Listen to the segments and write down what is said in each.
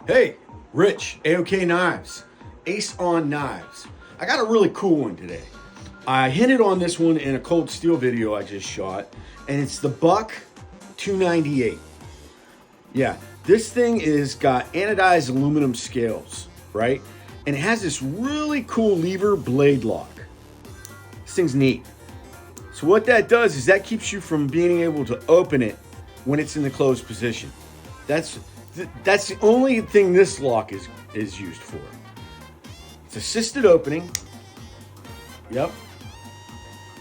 Hey, Rich, AOK Knives, Ace on Knives. I got a really cool one today. I hinted on this one in a cold steel video I just shot, and it's the Buck 298. Yeah, this thing is got anodized aluminum scales, right? And it has this really cool lever blade lock. This thing's neat. So what that does is that keeps you from being able to open it when it's in the closed position. That's the only thing this lock is used for. It's assisted opening. Yep.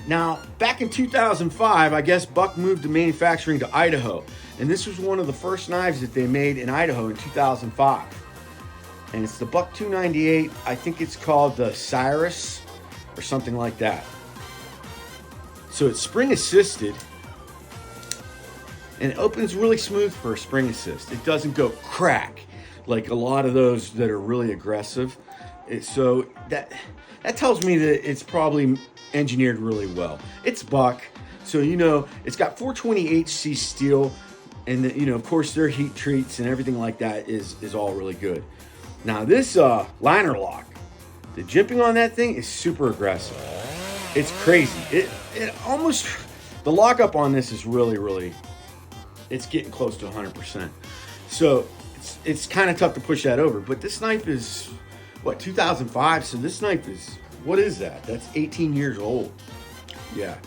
Now, back in 2005, I guess Buck moved the manufacturing to Idaho. And this was one of the first knives that they made in Idaho in 2005. And it's the Buck 298. I think it's called the Sirus or something like that. So it's spring assisted. And it opens really smooth for a spring assist. It doesn't go crack like a lot of those that are really aggressive. So that tells me that it's probably engineered really well. It's Buck, so it's got 420 HC steel, and of course their heat treats and everything like that is all really good. Now this liner lock, the jimping on that thing is super aggressive. It's crazy. It almost, the lockup on this is really, it's getting close to 100%. So it's kind of tough to push that over. But this knife is, 2005? So this knife is, what is that? That's 18 years old. Yeah.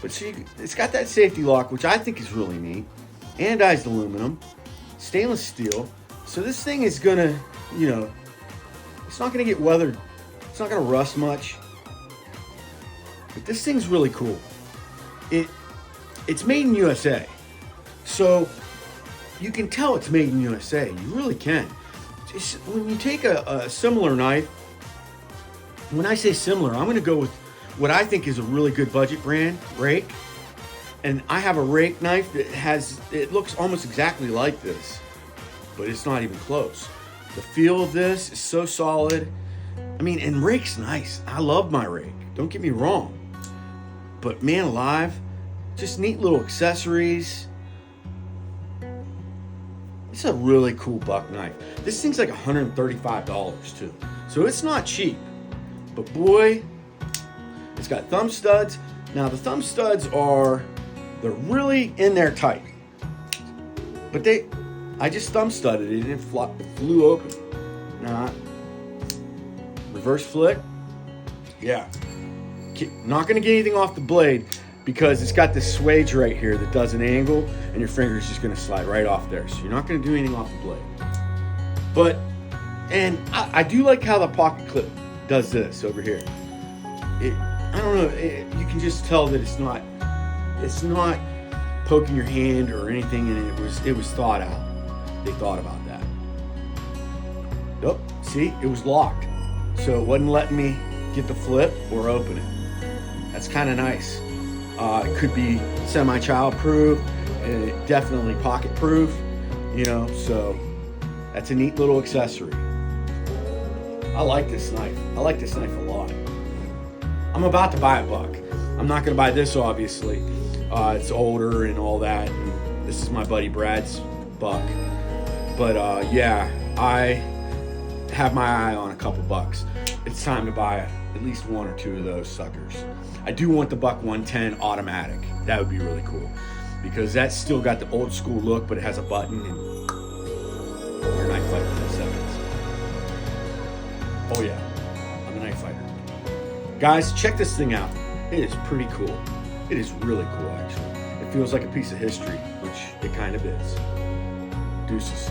But see, it's got that safety lock, which I think is really neat. Anodized aluminum, stainless steel. So this thing is gonna, it's not gonna get weathered. It's not gonna rust much. But this thing's really cool. It's made in USA. So you can tell it's made in USA. You really can. Just when you take a similar knife, when I say similar, I'm going to go with what I think is a really good budget brand, Rake. And I have a Rake knife that it looks almost exactly like this, but it's not even close. The feel of this is so solid. I mean, and Rake's nice. I love my Rake. Don't get me wrong. But man alive, just neat little accessories. It's a really cool Buck knife. This thing's like $135 too. So it's not cheap. But boy, it's got thumb studs. Now the thumb studs they're really in there tight. But I just thumb studded it and it flew open. Now, reverse flick. Yeah. Not gonna get anything off the blade because it's got this swage right here that does an angle and your finger's just gonna slide right off there. So you're not gonna do anything off the blade. And I do like how the pocket clip does this over here. I don't know, you can just tell that it's not poking your hand or anything, and it was thought out. They thought about that. Nope, see, it was locked. So it wasn't letting me get the flip or open it. That's kind of nice. It could be semi-child proof, definitely pocket proof, so that's a neat little accessory. I like this knife. I like this knife a lot. I'm about to buy a Buck. I'm not going to buy this, obviously. It's older and all that. And this is my buddy Brad's Buck. But yeah, I have my eye on a couple Bucks. It's time to buy at least one or two of those suckers. I do want the Buck 110 automatic. That would be really cool because that's still got the old school look, but it has a button and your knife fight within seconds. Oh yeah, I'm a knife fighter. Guys, check this thing out. It is pretty cool. It is really cool, actually. It feels like a piece of history, which it kind of is. Deuces.